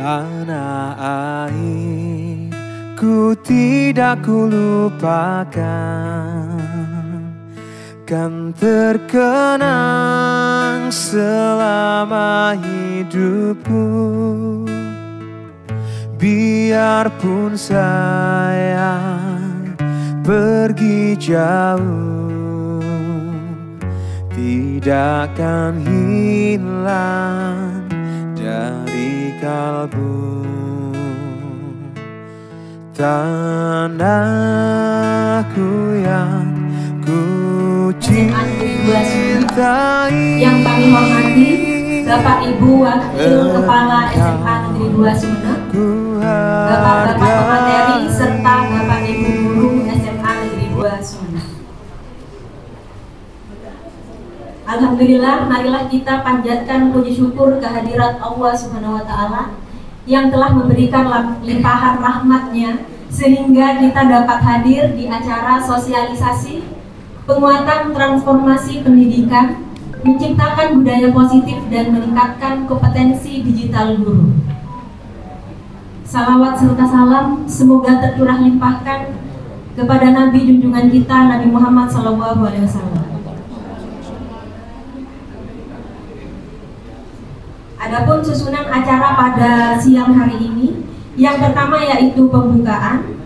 Tanah airku tidak kulupakan, kan terkenang selama hidupku. Biarpun saya pergi jauh, tidak akan hilang dari kalbu. Tanahku yang ku cintai, yang kami hormati Bapak Ibu Wakil Kepala SMA Negeri 2 Sumeneb, Bapak-bapak pemateri serta Bapak Ibu Guru SMA Negeri 2 Sumeneb. Alhamdulillah, marilah kita panjatkan puji syukur kehadirat Allah Subhanahu wa Ta'ala yang telah memberikan limpahan rahmat-Nya sehingga kita dapat hadir di acara sosialisasi penguatan transformasi pendidikan, menciptakan budaya positif dan meningkatkan kompetensi digital guru. Salawat serta salam semoga tercurah limpahkan kepada Nabi junjungan kita Nabi Muhammad SAW. Adapun susunan acara pada siang hari ini, yang pertama yaitu pembukaan,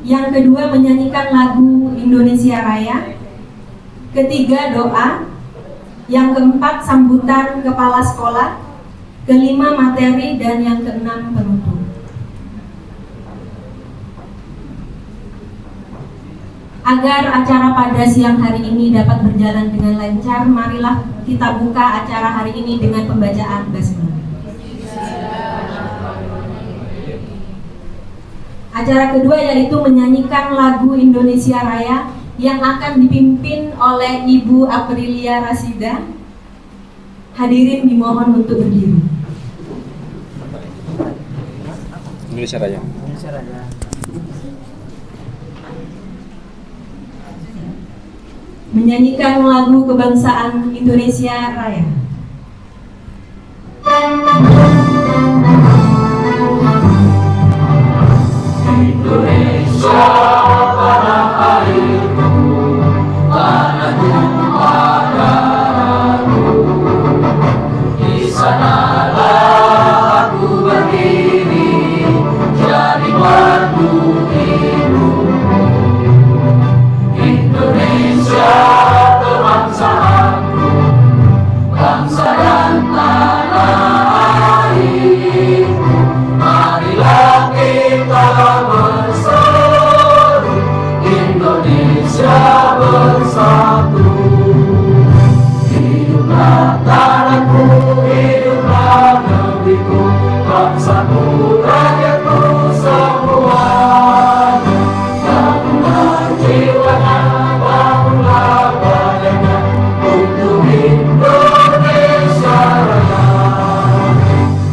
yang kedua menyanyikan lagu Indonesia Raya, ketiga doa, yang keempat sambutan kepala sekolah, kelima materi, dan yang keenam penutup. Agar acara pada siang hari ini dapat berjalan dengan lancar, marilah kita buka acara hari ini dengan pembacaan basmalah. Acara kedua yaitu menyanyikan lagu Indonesia Raya yang akan dipimpin oleh Ibu Aprilia Rasida. Hadirin dimohon untuk berdiri. Indonesia Raya. Menyanyikan lagu kebangsaan Indonesia Raya. Indonesia tanah airku, tanah tumpah darahku. Di sanalah aku berdiri, jadi batu hidupmu. Indonesia kebangsaanku, bangsa dan tanah airku. Marilah kita bersatu, Indonesia bersatu. Hiduplah tanahku, hiduplah negeriku, bangsaku, rakyatku semuanya. Bangunlah jiwanya, bangunlah badannya untuk Indonesia Raya.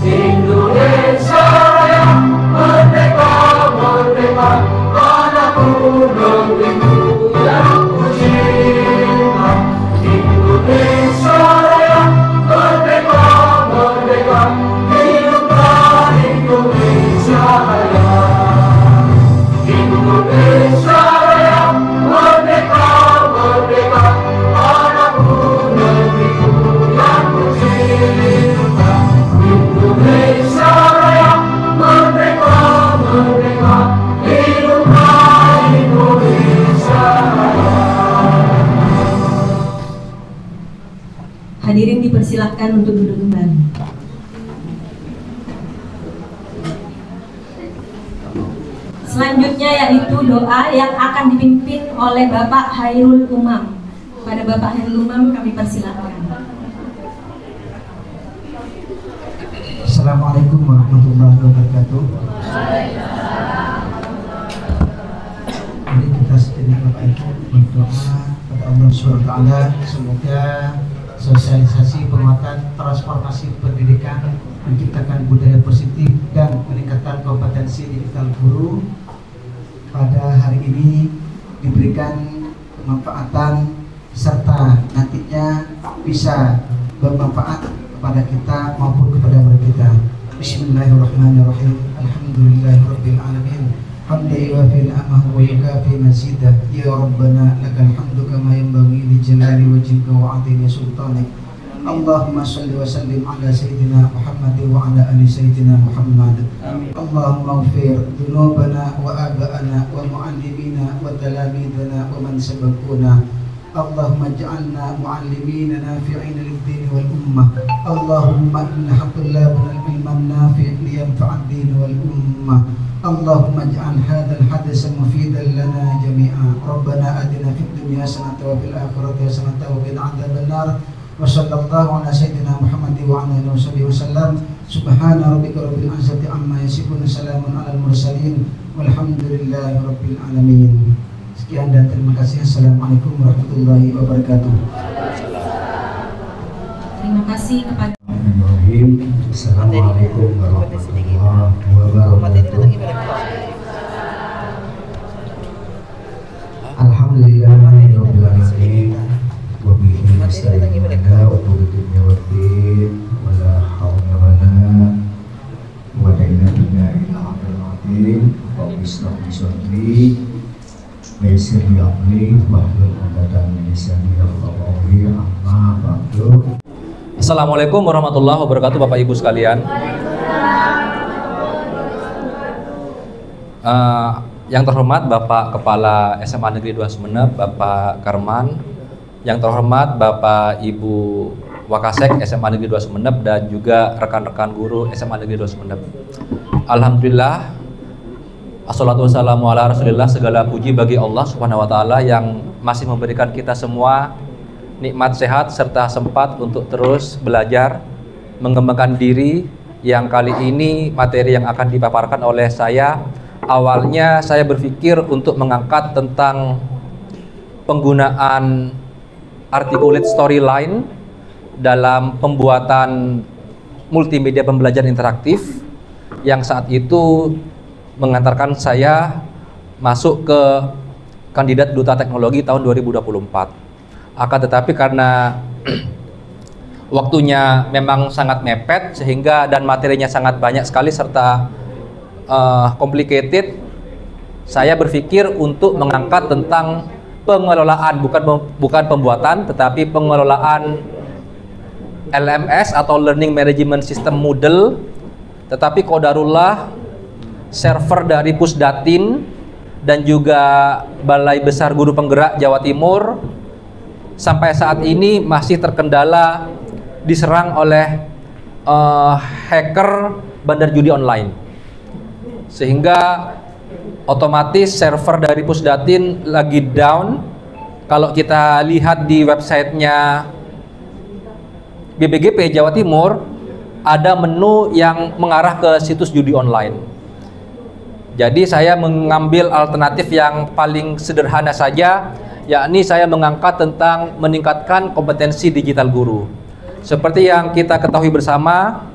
Indonesia Raya, merdeka, merdeka, tanahku, negeriku yang ku cinta. Indonesia Raya, merdeka, merdeka, hiduplah Indonesia Raya. Indonesia Raya, merdeka, merdeka, tanahku, negeriku yang ku cinta. Indonesia Raya, merdeka, merdeka, hiduplah Indonesia Raya. Hadirin dipersilahkan untuk duduk kembali. Selanjutnya yaitu doa yang akan dipimpin oleh Bapak Hairul Umam. Pada Bapak Hairul Umam kami persilahkan. Assalamualaikum warahmatullahi wabarakatuh. Mari kita sejenak Bapak Ibu berdoa pada Allah SWT. Semoga sosialisasi penguatan transformasi pendidikan, menciptakan budaya positif dan meningkatkan kompetensi digital guru pada hari ini diberikan kemanfaatan serta nantinya bisa bermanfaat kepada kita maupun kepada murid kita. Bismillahirrahmanirrahim. Alhamdulillahirabbil alamin. Hamdan yuwafi ni'amahu wa yukafi mazidah. Ya Rabbana lakal hamdu kama yanbaghi li jalali wajhika wa 'azimi sultanik. Allahumma shalli wa sallim ala sayyidina Muhammad wa ala ali sayyidina Muhammad. Allahumma ighfir dhunubana wa aba'ana wa mu'allimina wa talamidana wa man sabaquna. Allahumma ij'alna mu'allimina nafi'ina lid-din wal ummah. Allahumma inna haqqallabana al-ilma an-nafi' liyanfa'a ad-din wal ummah. Allahumma ij'al hadzal hadasa mufidan lana jami'an. Rabbana atina fid dunya hasanatan wa fil akhirati hasanatan wa qina adzaban nar. Wa sallallahu ala sayyidina Muhammad wa ala alihi wasallam. Subhana rabbika rabbil izzati amma yasifun, salamun alal mursalin, walhamdulillahi rabbil alamin. Sekian dan terima kasih. Assalamualaikum warahmatullahi wabarakatuh. Terima kasih kepada Assalamualaikum warahmatullahi wabarakatuh. Alhamdulillahirabbil alamin. Wa bihi nasta'in ala umuri waddin wa la haula wa la quwwata illa billahi. Wa bismillahirrahmanirrahim. Yassir li amri wahlul 'uqdatam min lisani yafqahu qawli. Amma ba'du. Assalamualaikum warahmatullahi wabarakatuh, Bapak Ibu sekalian. Yang terhormat Bapak Kepala SMA Negeri 2 Sumeneb, Bapak Karman. Yang terhormat Bapak Ibu Wakasek SMA Negeri 2 Sumeneb dan juga rekan-rekan guru SMA Negeri 2 Sumeneb. Alhamdulillah, assalatu wassalamu ala rasulillah. Segala puji bagi Allah subhanahu wa ta'ala yang masih memberikan kita semua nikmat sehat serta sempat untuk terus belajar, mengembangkan diri. Yang kali ini materi yang akan dipaparkan oleh saya, awalnya saya berpikir untuk mengangkat tentang penggunaan articulate storyline dalam pembuatan multimedia pembelajaran interaktif yang saat itu mengantarkan saya masuk ke kandidat duta teknologi tahun 2024. Akan tetapi karena waktunya memang sangat mepet sehingga dan materinya sangat banyak sekali serta complicated, saya berpikir untuk mengangkat tentang pengelolaan, bukan pembuatan, tetapi pengelolaan LMS atau Learning Management System Moodle. Tetapi qadarullah, server dari Pusdatin dan juga Balai Besar Guru Penggerak Jawa Timur sampai saat ini masih terkendala diserang oleh hacker bandar judi online, sehingga otomatis server dari Pusdatin lagi down. Kalau kita lihat di websitenya BBGP Jawa Timur, ada menu yang mengarah ke situs judi online. Jadi saya mengambil alternatif yang paling sederhana saja, yakni saya mengangkat tentang meningkatkan kompetensi digital guru. Seperti yang kita ketahui bersama,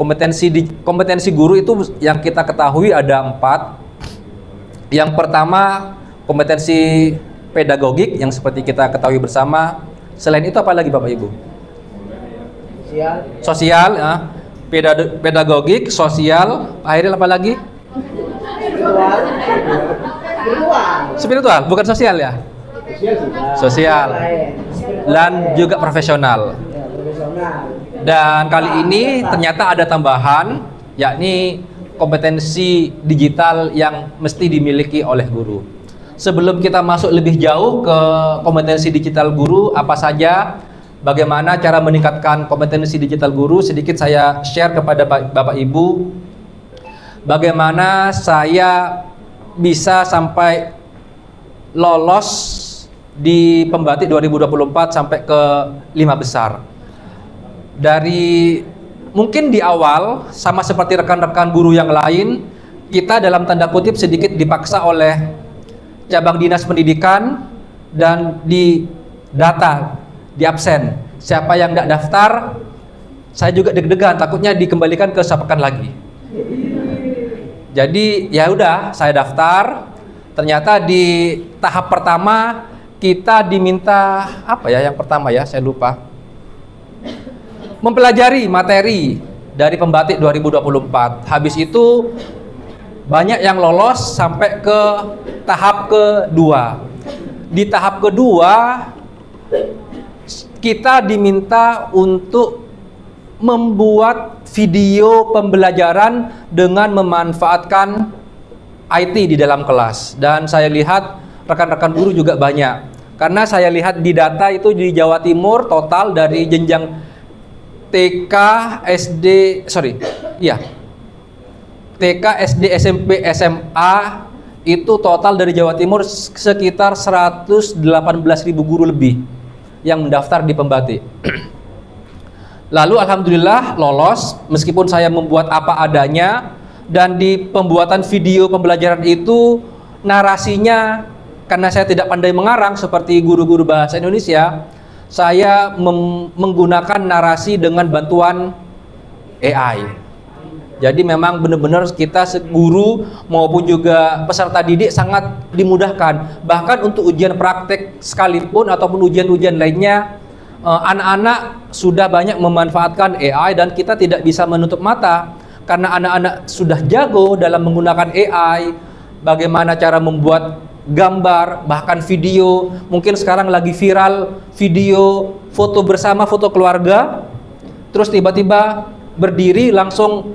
kompetensi guru itu yang kita ketahui ada 4. Yang pertama, kompetensi pedagogik yang seperti kita ketahui bersama. Selain itu apa lagi Bapak Ibu? Sosial, pedagogik, sosial. Akhirnya apa lagi? Spiritual, bukan sosial ya? Sosial dan juga profesional. Dan kali ini ternyata ada tambahan, yakni kompetensi digital yang mesti dimiliki oleh guru. Sebelum kita masuk lebih jauh ke kompetensi digital guru apa saja, bagaimana cara meningkatkan kompetensi digital guru, sedikit saya share kepada Bapak Ibu bagaimana saya bisa sampai lolos di Pembatik 2024 sampai ke 5 besar. Dari mungkin di awal sama seperti rekan-rekan guru yang lain, kita dalam tanda kutip sedikit dipaksa oleh cabang dinas pendidikan dan di data, di absen. Siapa yang tidak daftar, saya juga deg-degan takutnya dikembalikan ke sapekan lagi. Jadi ya udah, saya daftar. Ternyata di tahap pertama kita diminta apa ya? Yang pertama ya, saya lupa. Mempelajari materi dari Pembatik 2024. Habis itu banyak yang lolos sampai ke tahap kedua. Di tahap kedua kita diminta untuk membuat video pembelajaran dengan memanfaatkan IT di dalam kelas. Dan saya lihat rekan-rekan guru juga banyak. Karena saya lihat di data itu di Jawa Timur total dari jenjang TK, TK, SD, SMP, SMA itu total dari Jawa Timur sekitar 118.000 guru lebih yang mendaftar di Pembatik. Lalu alhamdulillah lolos meskipun saya membuat apa adanya, dan di pembuatan video pembelajaran itu narasinya, karena saya tidak pandai mengarang seperti guru-guru bahasa Indonesia, saya menggunakan narasi dengan bantuan AI. Jadi memang benar-benar kita guru maupun juga peserta didik sangat dimudahkan. Bahkan untuk ujian praktek sekalipun ataupun ujian-ujian lainnya, anak-anak sudah banyak memanfaatkan AI, dan kita tidak bisa menutup mata karena anak-anak sudah jago dalam menggunakan AI. Bagaimana cara membuat gambar, bahkan video. Mungkin sekarang lagi viral video foto bersama, foto keluarga, terus tiba-tiba berdiri langsung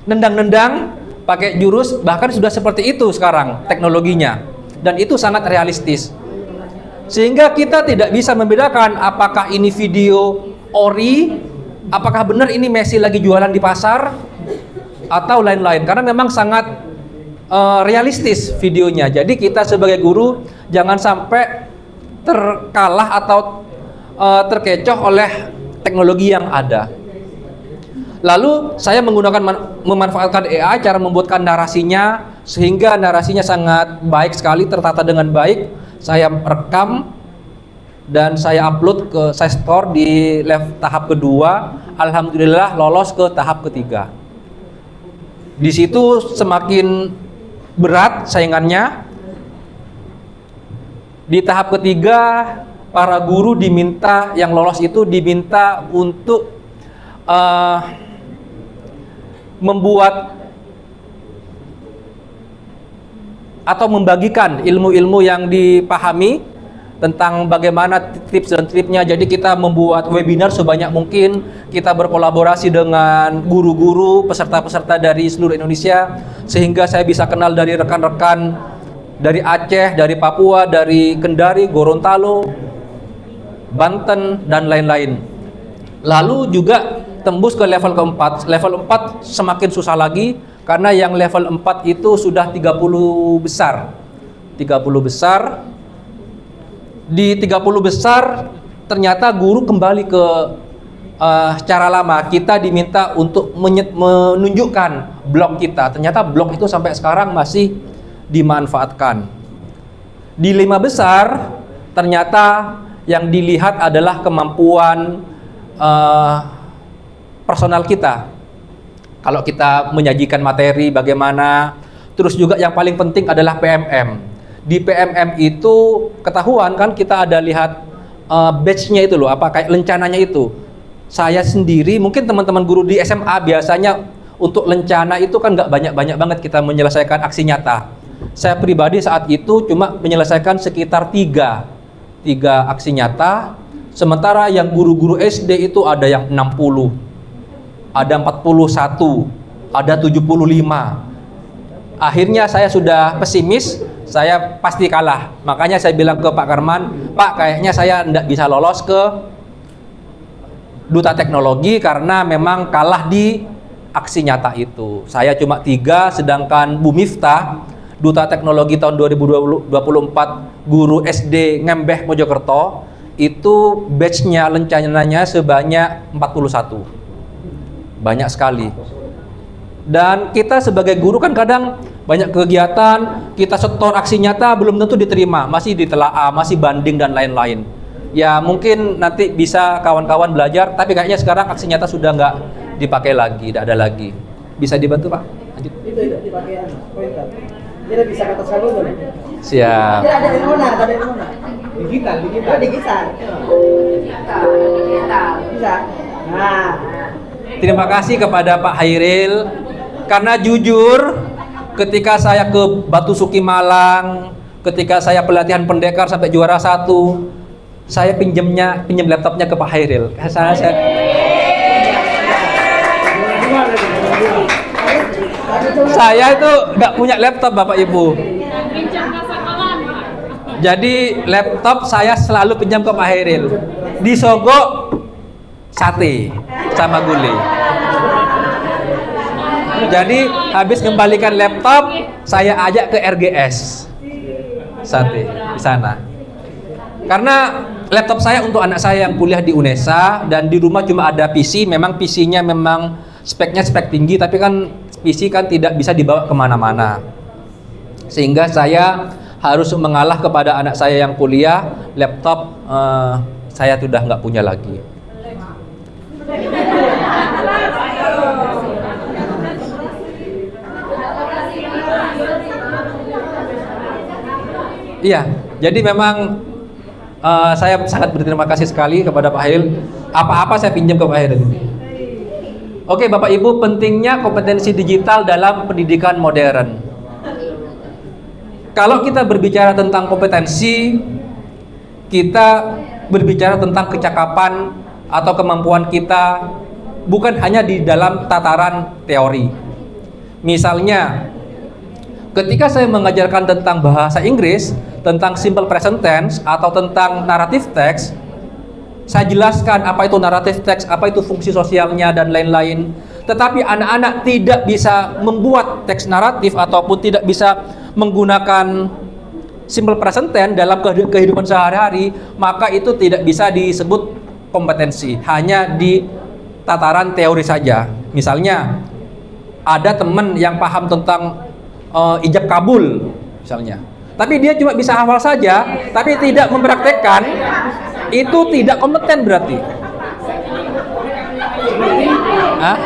nendang-nendang pakai jurus, bahkan sudah seperti itu sekarang teknologinya, dan itu sangat realistis sehingga kita tidak bisa membedakan apakah ini video ori, apakah benar ini Messi lagi jualan di pasar atau lain-lain, karena memang sangat realistis videonya. Jadi kita sebagai guru jangan sampai terkalah atau terkecoh oleh teknologi yang ada. Lalu saya memanfaatkan AI, cara membuatkan narasinya sehingga narasinya sangat baik sekali, tertata dengan baik. Saya rekam dan saya upload saya store di tahap kedua. Alhamdulillah lolos ke tahap ketiga. Di situ semakin berat saingannya. Di tahap ketiga para guru diminta, yang lolos itu diminta untuk membuat atau membagikan ilmu-ilmu yang dipahami tentang bagaimana tips dan triknya. Jadi kita membuat webinar sebanyak mungkin, kita berkolaborasi dengan guru-guru, peserta-peserta dari seluruh Indonesia, sehingga saya bisa kenal dari rekan-rekan dari Aceh, dari Papua, dari Kendari, Gorontalo, Banten, dan lain-lain. Lalu juga tembus ke level keempat. Level 4 semakin susah lagi, karena yang level 4 itu sudah 30 besar. 30 besar. Di 30 besar ternyata guru kembali ke cara lama. Kita diminta untuk menunjukkan blog kita. Ternyata blog itu sampai sekarang masih dimanfaatkan. Di 5 besar ternyata yang dilihat adalah kemampuan personal kita. Kalau kita menyajikan materi bagaimana. Terus juga yang paling penting adalah PMM. Di PMM itu ketahuan kan, kita ada lihat batch-nya itu loh, apa kayak lencananya itu. Saya sendiri, mungkin teman-teman guru di SMA biasanya untuk lencana itu kan nggak banyak-banyak banget kita menyelesaikan aksi nyata. Saya pribadi saat itu cuma menyelesaikan sekitar 3 aksi nyata. Sementara yang guru-guru SD itu ada yang 60, ada 41, ada 75. Akhirnya saya sudah pesimis, saya pasti kalah. Makanya saya bilang ke Pak Karman, Pak, kayaknya saya tidak bisa lolos ke Duta Teknologi karena memang kalah di aksi nyata itu. Saya cuma 3, sedangkan Bu Miftah, Duta Teknologi tahun 2024, guru SD Ngembeh Mojokerto, itu batch-nya lencananya sebanyak 41. Banyak sekali. Dan kita sebagai guru kan kadang banyak kegiatan, kita setor aksi nyata belum tentu diterima, masih ditelaah, masih banding dan lain-lain. Ya mungkin nanti bisa kawan-kawan belajar, tapi kayaknya sekarang aksi nyata sudah nggak dipakai lagi, tidak ada lagi. Bisa dibantu Pak? Lanjut. Itu dipakai pointer. Dia bisa kata saluran. Siap. Dia ada yang mana? Ada yang mana? Digital. Digital. Bisa. Nah. terima kasih kepada Pak Hairil karena jujur ketika saya ke Batu Suki Malang, ketika saya pelatihan pendekar sampai juara 1, saya pinjam laptopnya ke Pak Hairil. Saya itu nggak punya laptop Bapak Ibu. Jadi laptop saya selalu pinjam ke Pak Hairil. Disogok sate sama gulai. Jadi habis kembalikan laptop, saya ajak ke RGS sate di sana. Karena laptop saya untuk anak saya yang kuliah di UNESA dan di rumah cuma ada PC. Memang PC-nya memang speknya spek tinggi, tapi kan PC kan tidak bisa dibawa kemana-mana. Sehingga saya harus mengalah kepada anak saya yang kuliah. Laptop saya sudah nggak punya lagi. Iya, jadi memang saya sangat berterima kasih sekali kepada Pak Hairil. Apa-apa saya pinjam ke Pak Hairil. Oke, Bapak Ibu, pentingnya kompetensi digital dalam pendidikan modern. Kalau kita berbicara tentang kompetensi, kita berbicara tentang kecakapan atau kemampuan kita bukan hanya di dalam tataran teori. Misalnya, ketika saya mengajarkan tentang bahasa Inggris, tentang simple present tense atau tentang narrative text, saya jelaskan apa itu narrative text, apa itu fungsi sosialnya dan lain-lain. Tetapi anak-anak tidak bisa membuat teks naratif ataupun tidak bisa menggunakan simple present tense dalam kehidupan sehari-hari, maka itu tidak bisa disebut kompetensi, hanya di tataran teori saja. Misalnya, ada teman yang paham tentang ijab kabul misalnya, tapi dia cuma bisa hafal saja, tapi tidak mempraktekkan, itu tidak kompeten berarti. Hah?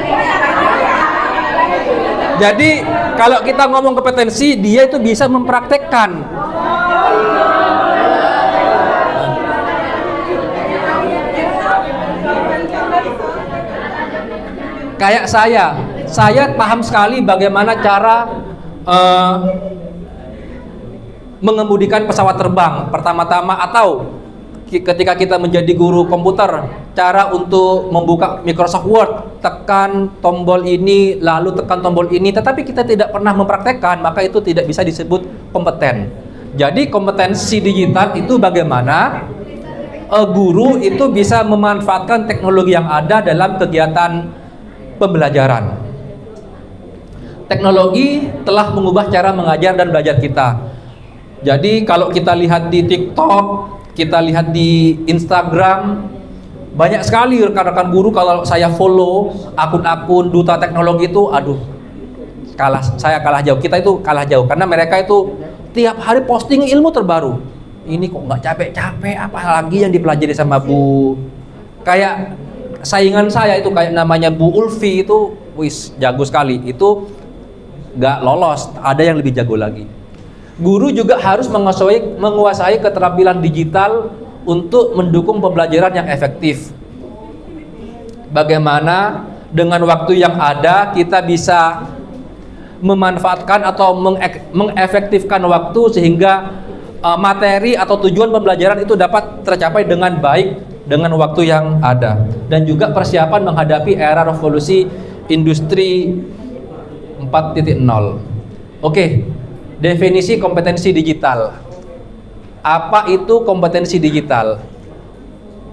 Jadi kalau kita ngomong kompetensi, dia itu bisa mempraktekkan. Kayak saya paham sekali bagaimana cara mengemudikan pesawat terbang pertama-tama, atau ketika kita menjadi guru komputer, cara untuk membuka Microsoft Word, tekan tombol ini, lalu tekan tombol ini, tetapi kita tidak pernah mempraktekkan, maka itu tidak bisa disebut kompeten. Jadi kompetensi digital itu bagaimana guru itu bisa memanfaatkan teknologi yang ada dalam kegiatan pembelajaran. Teknologi telah mengubah cara mengajar dan belajar kita. Jadi kalau kita lihat di TikTok, kita lihat di Instagram, banyak sekali rekan-rekan guru kalau saya follow akun-akun duta teknologi itu, aduh, saya kalah jauh. Kita itu kalah jauh karena mereka itu tiap hari posting ilmu terbaru. Ini kok nggak capek-capek, apalagi yang dipelajari sama Bu. Kayak saingan saya itu kayak namanya Bu Ulfi itu, wis jago sekali. Itu nggak lolos, ada yang lebih jago lagi. Guru juga harus menguasai keterampilan digital untuk mendukung pembelajaran yang efektif. Bagaimana dengan waktu yang ada kita bisa memanfaatkan atau mengefektifkan waktu sehingga materi atau tujuan pembelajaran itu dapat tercapai dengan baik dengan waktu yang ada. Dan juga persiapan menghadapi era revolusi industri 4.0. Oke. Definisi kompetensi digital. Apa itu kompetensi digital?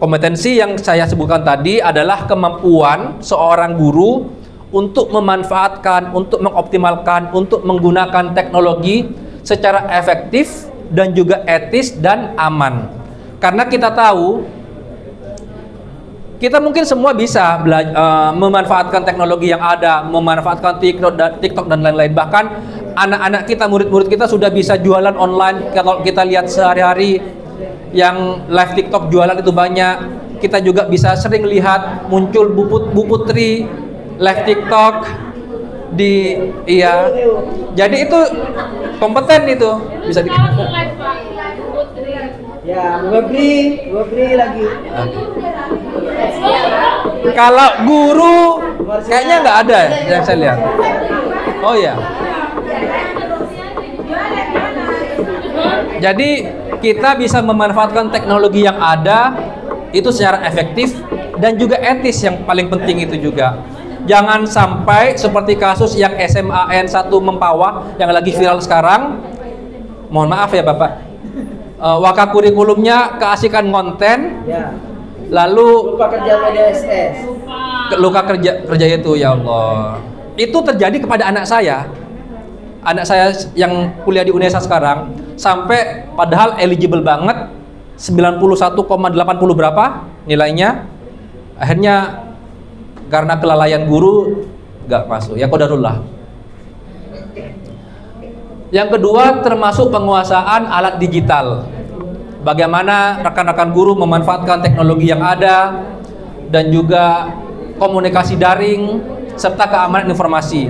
Kompetensi yang saya sebutkan tadi adalah kemampuan seorang guru untuk memanfaatkan, untuk mengoptimalkan, untuk menggunakan teknologi secara efektif dan juga etis dan aman. Karena kita tahu, kita mungkin semua bisa memanfaatkan teknologi yang ada, memanfaatkan TikTok dan lain-lain. Bahkan anak-anak kita, murid-murid kita sudah bisa jualan online. Kalau kita lihat sehari-hari yang live TikTok jualan itu banyak. Kita juga bisa sering lihat muncul Bu Putri live TikTok di Jadi itu kompeten itu bisa di. Ya, gua beli lagi. Kalau guru Kayaknya nggak ada yang saya lihat. Oh ya. Jadi kita bisa memanfaatkan teknologi yang ada itu secara efektif dan juga etis, yang paling penting itu juga. Jangan sampai seperti kasus yang SMAN 1 Mempawah yang lagi viral sekarang. Mohon maaf ya Bapak. Wakakurikulumnya keasikan konten. Ya. Lalu Lupa kerja PDSS. luka kerja itu, ya Allah. Itu terjadi kepada anak saya. Anak saya yang kuliah di UNESA sekarang, sampai padahal eligible banget 91,80 berapa nilainya, akhirnya karena kelalaian guru nggak masuk. Ya qadarullah. Yang kedua termasuk penguasaan alat digital. Bagaimana rekan-rekan guru memanfaatkan teknologi yang ada dan juga komunikasi daring serta keamanan informasi.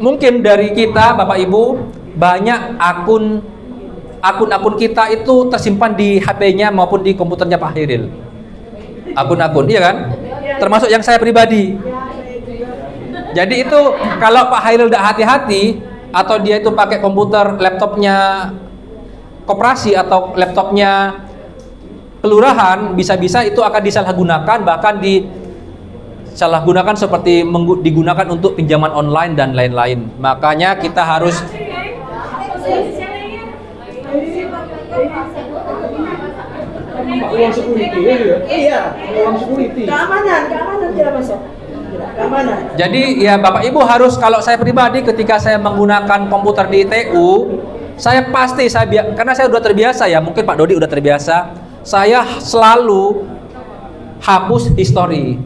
Mungkin dari kita Bapak Ibu banyak akun-akun kita itu tersimpan di HP-nya maupun di komputernya Pak Hairil. Akun-akun, iya kan? Termasuk yang saya pribadi. Jadi itu kalau Pak Hairil tidak hati-hati atau dia itu pakai komputer laptopnya koperasi atau laptopnya kelurahan, bisa-bisa itu akan disalahgunakan, bahkan disalahgunakan seperti digunakan untuk pinjaman online dan lain-lain. Makanya kita harus Uang security, iya, uang security. Keamanan tidak masuk. Keamanan. Jadi ya Bapak Ibu harus, kalau saya pribadi ketika saya menggunakan komputer di ITU, saya pasti karena saya udah terbiasa ya, mungkin Pak Dodi udah terbiasa, saya selalu hapus history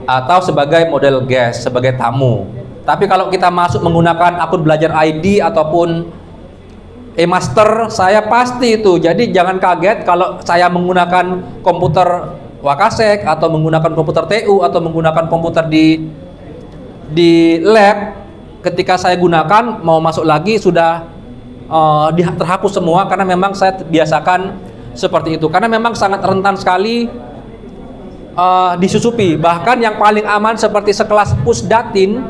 atau sebagai model guest, sebagai tamu. Tapi kalau kita masuk menggunakan akun belajar ID ataupun e-master, saya pasti itu. Jadi jangan kaget kalau saya menggunakan komputer Wakasek atau menggunakan komputer TU atau menggunakan komputer di lab. Ketika saya gunakan mau masuk lagi sudah terhapus semua, karena memang saya biasakan seperti itu. Karena memang sangat rentan sekali disusupi. Bahkan yang paling aman seperti sekelas Pusdatin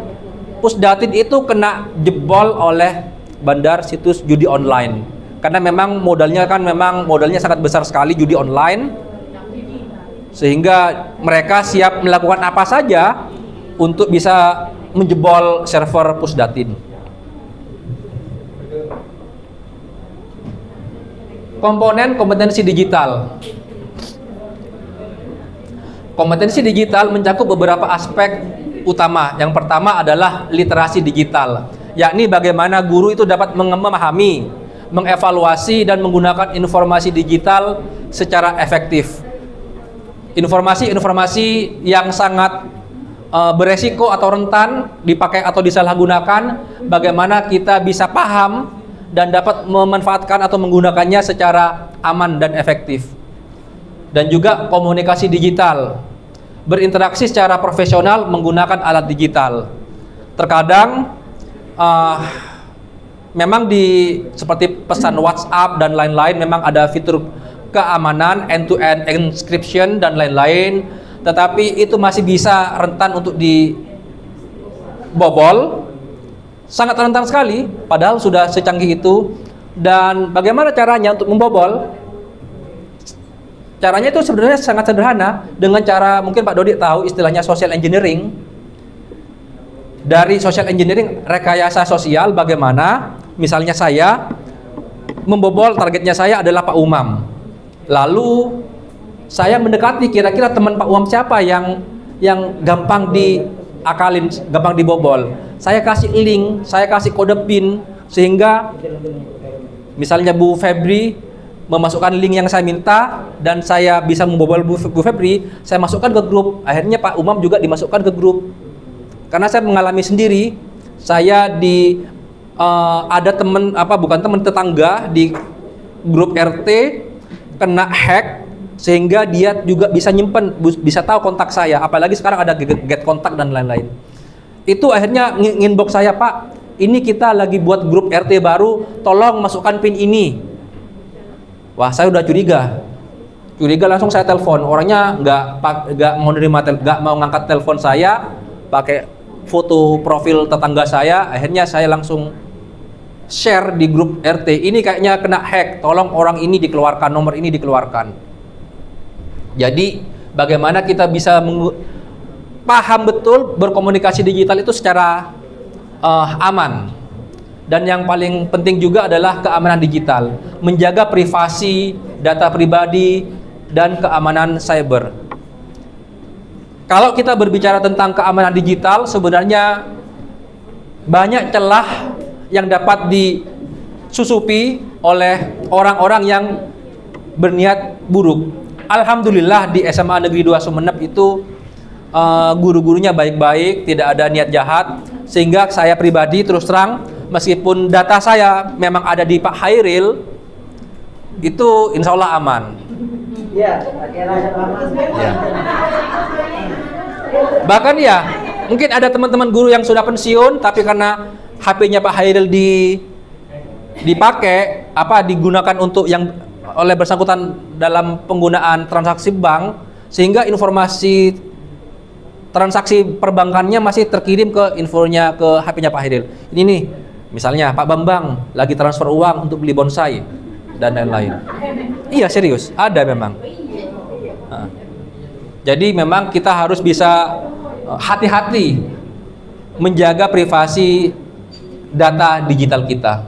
itu kena jebol oleh bandar situs judi online. Karena memang modalnya sangat besar sekali judi online. Sehingga mereka siap melakukan apa saja untuk bisa menjebol server Pusdatin. Komponen kompetensi digital. Kompetensi digital mencakup beberapa aspek utama. Yang pertama adalah literasi digital, yakni bagaimana guru itu dapat memahami, mengevaluasi dan menggunakan informasi digital secara efektif. Informasi yang sangat beresiko atau rentan dipakai atau disalahgunakan, bagaimana kita bisa paham dan dapat memanfaatkan atau menggunakannya secara aman dan efektif. Dan juga komunikasi digital, berinteraksi secara profesional menggunakan alat digital. Terkadang memang seperti pesan WhatsApp dan lain-lain memang ada fitur keamanan, end-to-end encryption dan lain-lain, tetapi itu masih bisa rentan untuk dibobol, sangat rentan sekali, padahal sudah secanggih itu. Dan bagaimana caranya untuk membobol? Caranya itu sebenarnya sangat sederhana, dengan cara, mungkin Pak Dodi tahu istilahnya social engineering. Dari social engineering, rekayasa sosial, bagaimana misalnya saya membobol, targetnya saya adalah Pak Umam. Lalu saya mendekati kira-kira teman Pak Umam siapa yang gampang diakalin, gampang dibobol. Saya kasih link, saya kasih kode PIN, sehingga misalnya Bu Febri memasukkan link yang saya minta dan saya bisa membobol Bu Febri, saya masukkan ke grup. Akhirnya Pak Umam juga dimasukkan ke grup. Karena saya mengalami sendiri, saya ada tetangga di grup RT kena hack, sehingga dia juga bisa nyimpen, bisa tahu kontak saya, apalagi sekarang ada get kontak dan lain-lain. Itu akhirnya inbox saya, Pak, ini kita lagi buat grup RT baru, tolong masukkan PIN ini. Wah, saya udah curiga. Curiga langsung saya telepon, orangnya nggak mau ngangkat telepon saya, pakai foto profil tetangga saya. Akhirnya saya langsung share di grup RT, ini kayaknya kena hack, tolong orang ini dikeluarkan, nomor ini dikeluarkan. Jadi bagaimana kita bisa paham betul berkomunikasi digital itu secara aman. Dan yang paling penting juga adalah keamanan digital, menjaga privasi, data pribadi, dan keamanan cyber. Kalau kita berbicara tentang keamanan digital, sebenarnya banyak celah yang dapat disusupi oleh orang-orang yang berniat buruk. Alhamdulillah di SMA Negeri 2 Sumeneb itu guru-gurunya baik-baik, tidak ada niat jahat, sehingga saya pribadi terus terang, meskipun data saya memang ada di Pak Hairil, itu insya Allah aman. Ya, pakai rasa aman. Ya. Bahkan ya, mungkin ada teman-teman guru yang sudah pensiun, tapi karena HP-nya Pak Hairil dipakai, digunakan untuk yang oleh bersangkutan dalam penggunaan transaksi bank, sehingga informasi transaksi perbankannya masih terkirim ke infonya ke HP-nya Pak Hairil. Ini nih, misalnya Pak Bambang lagi transfer uang untuk beli bonsai dan lain-lain. Iya serius, ada memang. Nah, jadi memang kita harus bisa hati-hati menjaga privasi data digital kita.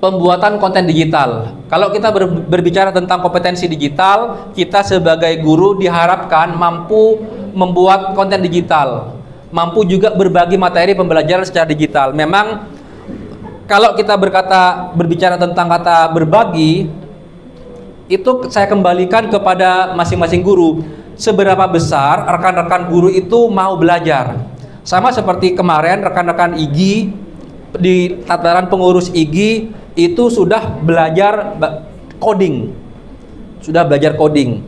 Pembuatan konten digital. Kalau kita berbicara tentang kompetensi digital, kita sebagai guru diharapkan mampu membuat konten digital, mampu juga berbagi materi pembelajaran secara digital. Memang kalau kita berbicara tentang kata berbagi, itu saya kembalikan kepada masing-masing guru. Seberapa besar rekan-rekan guru itu mau belajar. Sama seperti kemarin rekan-rekan IGI di tataran pengurus IGI itu sudah belajar coding. Sudah belajar coding.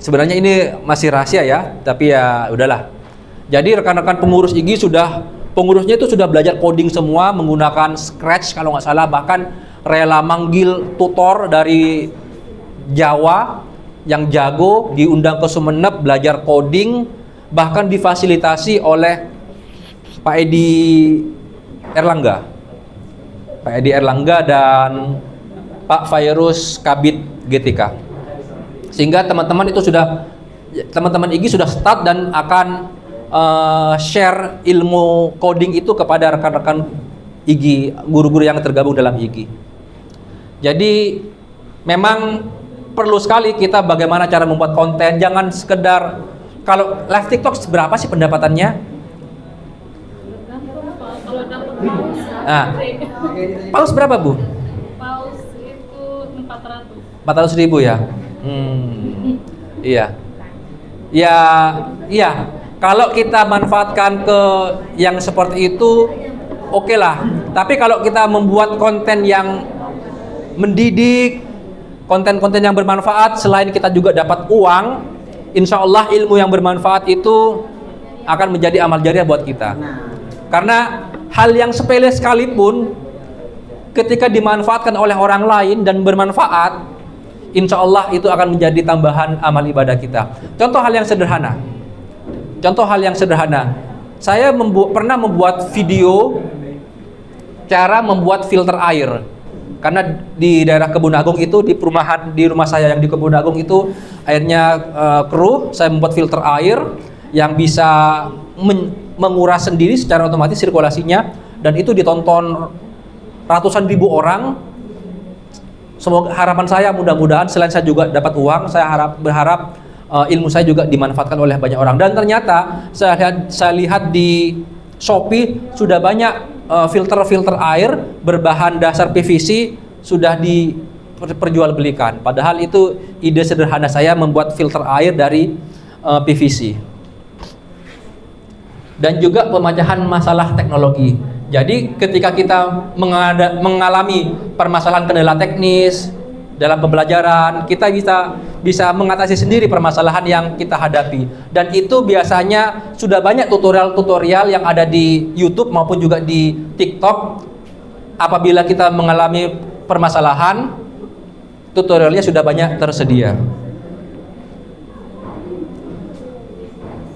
Sebenarnya ini masih rahasia ya, tapi ya udahlah. Jadi rekan-rekan pengurus IGI pengurusnya itu sudah belajar coding semua menggunakan Scratch kalau nggak salah, bahkan rela manggil tutor dari Jawa yang jago, diundang ke Sumeneb belajar coding, bahkan difasilitasi oleh Pak Edi Erlangga dan Pak Fairuz Kabid GTK. Sehingga teman-teman IGI sudah start dan akan share ilmu coding itu kepada rekan-rekan IGI, guru-guru yang tergabung dalam IGI. Jadi memang perlu sekali kita bagaimana cara membuat konten, jangan sekedar kalau live TikTok berapa sih pendapatannya? Nah, paus berapa Bu? Paus itu 400.000 ya? Iya. Iya. Kalau kita manfaatkan ke yang seperti itu, oke lah. Tapi kalau kita membuat konten yang mendidik, konten-konten yang bermanfaat, selain kita juga dapat uang, insya Allah ilmu yang bermanfaat itu akan menjadi amal jariah buat kita. Karena hal yang sepele sekalipun, ketika dimanfaatkan oleh orang lain dan bermanfaat, insya Allah itu akan menjadi tambahan amal ibadah kita. Contoh hal yang sederhana. Saya pernah membuat video cara membuat filter air. Karena di daerah Kebun Agung itu, di rumah saya yang di Kebun Agung itu airnya keruh. Saya membuat filter air yang bisa menguras sendiri secara otomatis sirkulasinya, dan itu ditonton ratusan ribu orang. Semoga harapan saya mudah-mudahan selain saya juga dapat uang, saya berharap ilmu saya juga dimanfaatkan oleh banyak orang. Dan ternyata saya lihat di Shopee sudah banyak filter air berbahan dasar PVC sudah diperjualbelikan. Padahal itu ide sederhana saya membuat filter air dari PVC. Dan juga pemecahan masalah teknologi. Jadi ketika kita mengalami permasalahan kendala teknis dalam pembelajaran, kita bisa mengatasi sendiri permasalahan yang kita hadapi. Dan itu biasanya sudah banyak tutorial-tutorial yang ada di YouTube maupun juga di TikTok. Apabila kita mengalami permasalahan, tutorialnya sudah banyak tersedia.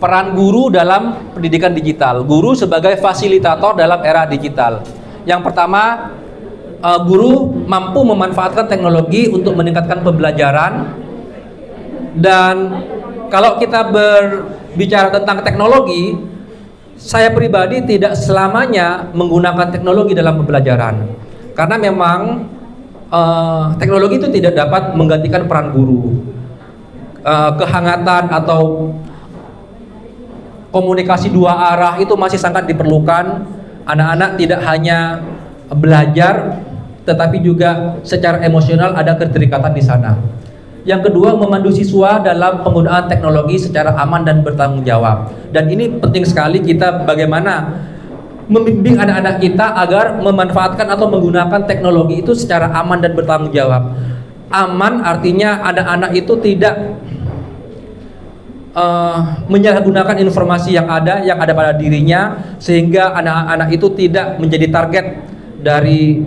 Peran guru dalam pendidikan digital. Guru sebagai fasilitator dalam era digital. Yang pertama, guru mampu memanfaatkan teknologi untuk meningkatkan pembelajaran. Dan kalau kita berbicara tentang teknologi, saya pribadi tidak selamanya menggunakan teknologi dalam pembelajaran. Karena memang teknologi itu tidak dapat menggantikan peran guru. Kehangatan atau komunikasi dua arah itu masih sangat diperlukan. Anak-anak tidak hanya belajar, tetapi juga secara emosional ada keterikatan di sana. Yang kedua, memandu siswa dalam penggunaan teknologi secara aman dan bertanggung jawab. Dan ini penting sekali, kita bagaimana membimbing anak-anak kita agar memanfaatkan atau menggunakan teknologi itu secara aman dan bertanggung jawab. Aman artinya anak-anak itu tidak menyalahgunakan informasi yang ada pada dirinya, sehingga anak-anak itu tidak menjadi target dari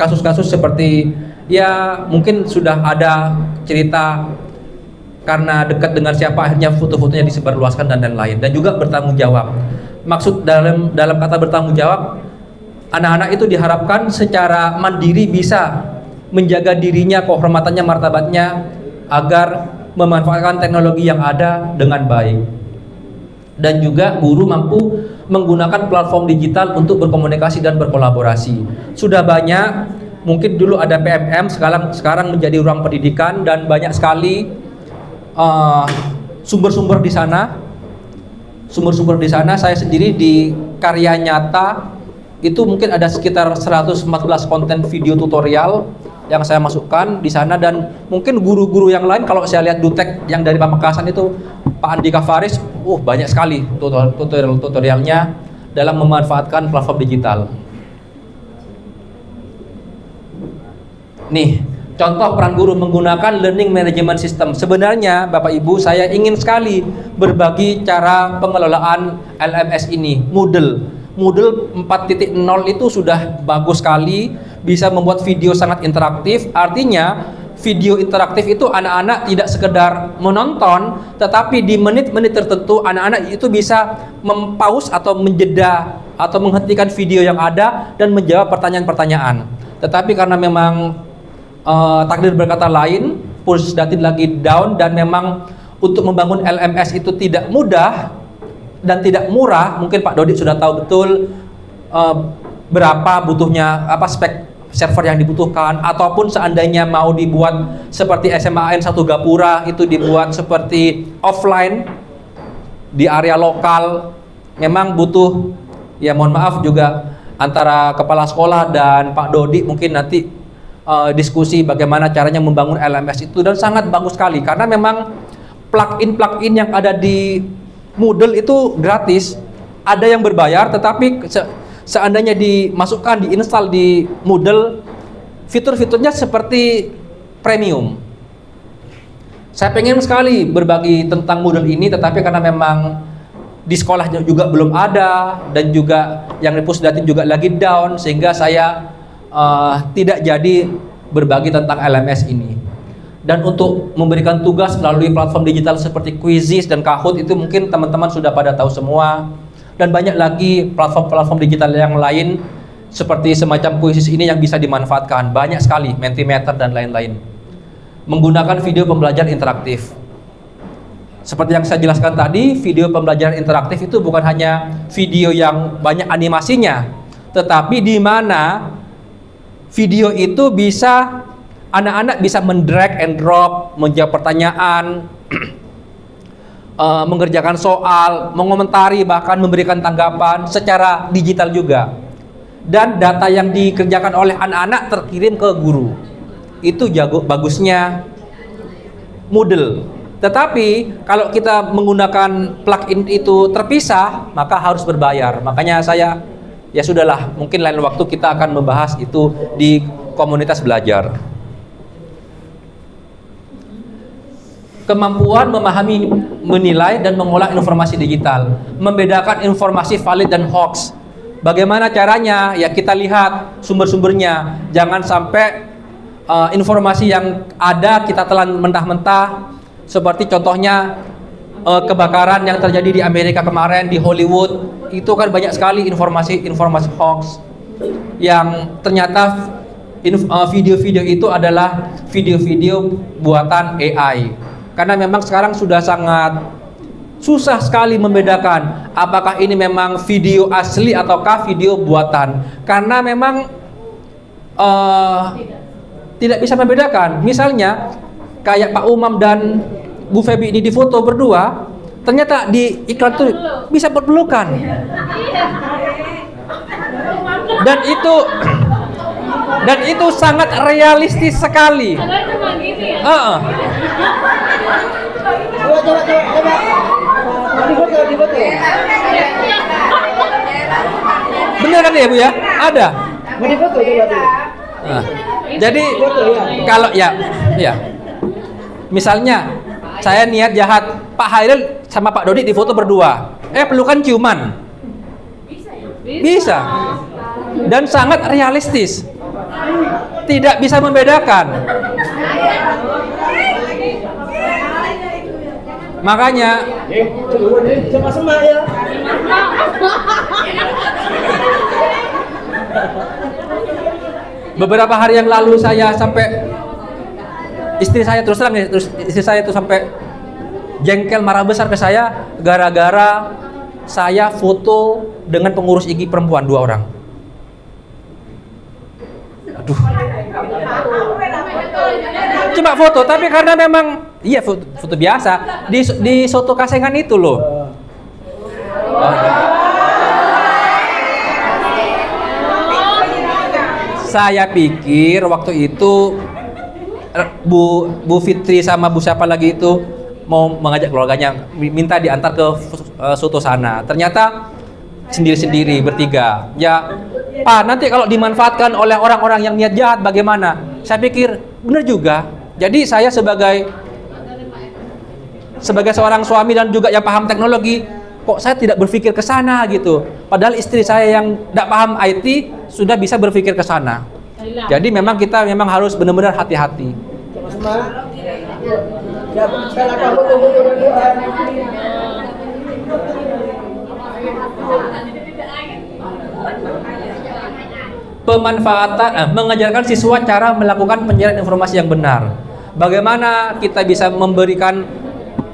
kasus-kasus seperti ya mungkin sudah ada cerita karena dekat dengan siapa akhirnya foto-fotonya disebarluaskan dan lain-lain. Dan juga bertanggung jawab. Maksud dalam kata bertanggung jawab, anak-anak itu diharapkan secara mandiri bisa menjaga dirinya, kehormatannya, martabatnya, agar memanfaatkan teknologi yang ada dengan baik. Dan juga guru mampu menggunakan platform digital untuk berkomunikasi dan berkolaborasi. Sudah banyak, mungkin dulu ada PMM, sekarang menjadi ruang pendidikan, dan banyak sekali sumber-sumber di sana. Sumber-sumber di sana, saya sendiri di Karya Nyata itu mungkin ada sekitar 114 konten video tutorial yang saya masukkan di sana. Dan mungkin guru-guru yang lain, kalau saya lihat Dutek yang dari Pamekasan itu Pak Andika Faris, banyak sekali tutorialnya dalam memanfaatkan platform digital. Nih, contoh peran guru menggunakan learning management system. Sebenarnya Bapak Ibu, saya ingin sekali berbagi cara pengelolaan LMS ini. Moodle 4.0 itu sudah bagus sekali, bisa membuat video sangat interaktif. Artinya video interaktif itu anak-anak tidak sekedar menonton, tetapi di menit-menit tertentu anak-anak itu bisa mempause atau menjeda atau menghentikan video yang ada dan menjawab pertanyaan-pertanyaan. Tetapi karena memang takdir berkata lain, Pusdatin lagi down, dan memang untuk membangun LMS itu tidak mudah dan tidak murah. Mungkin Pak Dodi sudah tahu betul berapa butuhnya, apa spek server yang dibutuhkan, ataupun seandainya mau dibuat seperti SMAN 1 Gapura itu dibuat seperti offline di area lokal, memang butuh, ya mohon maaf juga antara kepala sekolah dan Pak Dodi mungkin nanti diskusi bagaimana caranya membangun LMS itu. Dan sangat bagus sekali karena memang plugin yang ada di Moodle itu gratis, ada yang berbayar, tetapi seandainya dimasukkan, diinstal di Moodle, fitur-fiturnya seperti premium. Saya pengen sekali berbagi tentang Moodle ini, tetapi karena memang di sekolahnya juga belum ada, dan juga yang di Pusdatin juga lagi down, sehingga saya tidak jadi berbagi tentang LMS ini. Dan untuk memberikan tugas melalui platform digital seperti Quizizz dan Kahoot itu mungkin teman-teman sudah pada tahu semua. Dan banyak lagi platform-platform digital yang lain seperti semacam Quizizz ini yang bisa dimanfaatkan. Banyak sekali, Mentimeter dan lain-lain. Menggunakan video pembelajaran interaktif. Seperti yang saya jelaskan tadi, video pembelajaran interaktif itu bukan hanya video yang banyak animasinya, tetapi di mana video itu bisa anak-anak bisa mendrag and drop, menjawab pertanyaan, mengerjakan soal, mengomentari, bahkan memberikan tanggapan secara digital juga. Dan data yang dikerjakan oleh anak-anak terkirim ke guru. Itu bagusnya Moodle. Tetapi kalau kita menggunakan plugin itu terpisah, maka harus berbayar. Makanya saya, ya sudahlah, mungkin lain waktu kita akan membahas itu di komunitas belajar. Kemampuan memahami, menilai, dan mengolah informasi digital, membedakan informasi valid dan hoax. bagaimana caranya? Ya kita lihat sumber-sumbernya. Jangan sampai informasi yang ada kita telan mentah-mentah. Seperti contohnya kebakaran yang terjadi di Amerika kemarin, di Hollywood. Itu kan banyak sekali informasi hoax yang ternyata video-video itu adalah video-video buatan AI. Karena memang sekarang sudah sangat susah sekali membedakan apakah ini memang video asli ataukah video buatan. Karena memang tidak bisa membedakan. Misalnya kayak Pak Umam dan Bu Febi ini difoto berdua, ternyata di iklan itu bisa berpelukan. Dan itu sangat realistis sekali. Bener kan ya Bu ya? Ada. Jadi kalau ya, misalnya saya niat jahat, Pak Hairil sama Pak Dodi difoto berdua, pelukan ciuman, bisa, dan sangat realistis, tidak bisa membedakan. Makanya beberapa hari yang lalu saya sampai istri saya terus istri saya itu sampai jengkel marah besar ke saya gara-gara saya foto dengan pengurus IG perempuan 2 orang. Aduh. Cuma foto, tapi karena memang iya foto biasa di soto Kasengan itu loh. Saya pikir waktu itu Bu Fitri sama Bu siapa lagi itu mau mengajak keluarganya minta diantar ke soto sana. Ternyata sendiri-sendiri bertiga. Ya, Pak, nanti kalau dimanfaatkan oleh orang-orang yang niat jahat bagaimana? Saya pikir benar juga. Jadi saya sebagai seorang suami dan juga yang paham teknologi, kok saya tidak berpikir ke sana gitu. Padahal istri saya yang tidak paham IT sudah bisa berpikir ke sana. Jadi memang kita harus benar-benar hati-hati. Pemanfaatan, mengajarkan siswa cara melakukan penyiaran informasi yang benar. Bagaimana kita bisa memberikan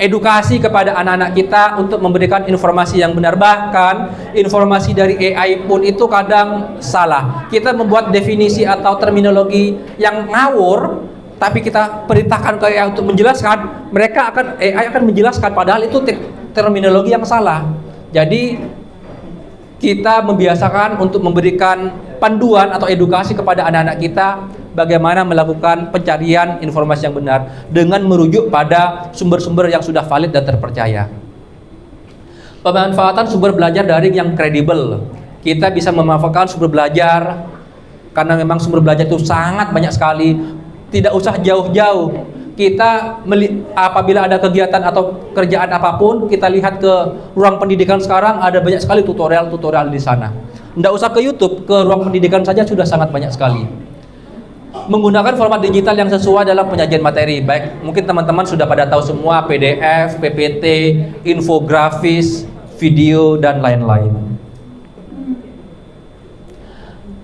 edukasi kepada anak-anak kita untuk memberikan informasi yang benar. Bahkan informasi dari AI pun itu kadang salah. Kita membuat definisi atau terminologi yang ngawur, tapi kita perintahkan ke AI untuk menjelaskan, AI akan menjelaskan padahal itu terminologi yang salah. Jadi kita membiasakan untuk memberikan panduan atau edukasi kepada anak-anak kita bagaimana melakukan pencarian informasi yang benar dengan merujuk pada sumber-sumber yang sudah valid dan terpercaya. Pemanfaatan sumber belajar daring yang kredibel. Kita bisa memanfaatkan sumber belajar karena memang sumber belajar itu sangat banyak sekali. Tidak usah jauh-jauh. Kita apabila ada kegiatan atau kerjaan apapun, kita lihat ke ruang pendidikan sekarang ada banyak sekali tutorial di sana. Tidak usah ke YouTube, ke ruang pendidikan saja sudah sangat banyak sekali. Menggunakan format digital yang sesuai dalam penyajian materi. Baik, mungkin teman-teman sudah pada tahu semua PDF, PPT, infografis, video, dan lain-lain.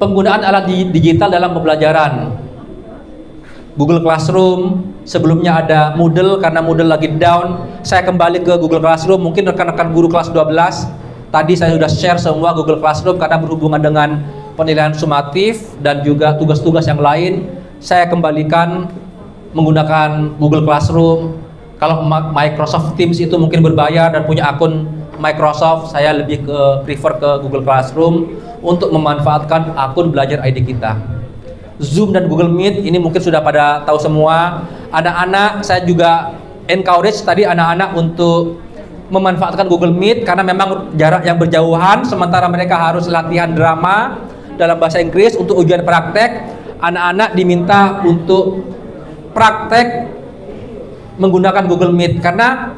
Penggunaan alat digital dalam pembelajaran. Google Classroom, sebelumnya ada Moodle, karena Moodle lagi down, saya kembali ke Google Classroom. Mungkin rekan-rekan guru kelas 12, tadi saya sudah share semua Google Classroom karena berhubungan dengan penilaian sumatif dan juga tugas-tugas yang lain. Saya kembalikan menggunakan Google Classroom. Kalau Microsoft Teams itu mungkin berbayar dan punya akun Microsoft, saya lebih prefer ke Google Classroom untuk memanfaatkan akun belajar ID kita. Zoom dan Google Meet ini mungkin sudah pada tahu semua. Anak-anak saya juga encourage tadi anak-anak untuk memanfaatkan Google Meet karena memang jarak yang berjauhan, sementara mereka harus latihan drama dalam bahasa Inggris untuk ujian praktek. Anak-anak diminta untuk praktek menggunakan Google Meet karena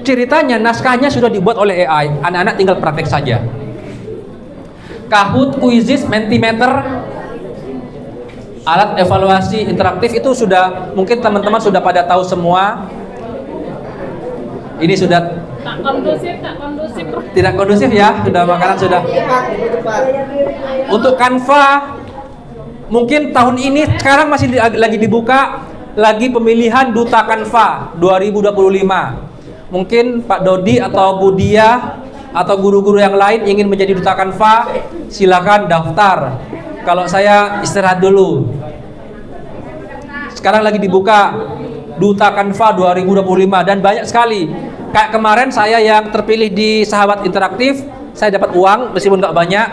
ceritanya naskahnya sudah dibuat oleh AI, anak-anak tinggal praktek saja. Kahoot, Quizizz, Mentimeter, alat evaluasi interaktif itu sudah mungkin teman-teman sudah pada tahu semua. Ini sudah Tak kondusif, tak kondusif. tidak kondusif ya, sudah makanan sudah. Untuk Canva mungkin tahun ini sekarang masih lagi dibuka lagi pemilihan duta Canva 2025. Mungkin Pak Dodi atau Bu Dia atau guru-guru yang lain ingin menjadi duta Canva, silakan daftar. Kalau saya istirahat dulu. Sekarang lagi dibuka duta Canva 2025 dan banyak sekali. Kayak kemarin saya yang terpilih di Sahabat Interaktif, saya dapat uang meskipun nggak banyak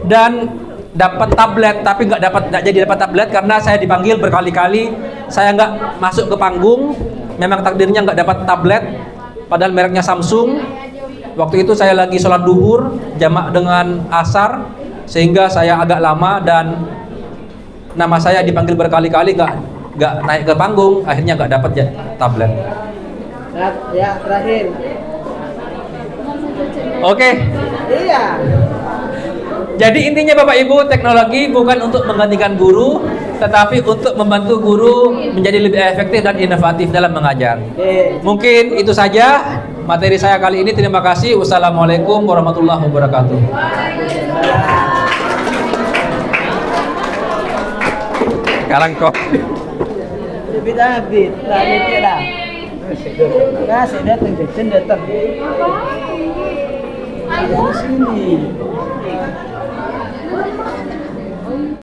dan dapat tablet, tapi nggak jadi dapat tablet karena saya dipanggil berkali-kali. Saya nggak masuk ke panggung, memang takdirnya nggak dapat tablet, padahal mereknya Samsung. Waktu itu saya lagi sholat duhur jamak dengan asar, sehingga saya agak lama dan nama saya dipanggil berkali-kali nggak naik ke panggung, akhirnya nggak dapat tablet. Ya, terakhir. Oke. Iya. Jadi intinya Bapak Ibu, teknologi bukan untuk menggantikan guru, tetapi untuk membantu guru menjadi lebih efektif dan inovatif dalam mengajar. Mungkin itu saja materi saya kali ini. Terima kasih. Wassalamualaikum warahmatullahi wabarakatuh. Sekarang kok. Habis, dah. Nah, saya datang, Jackson datang. Di sini.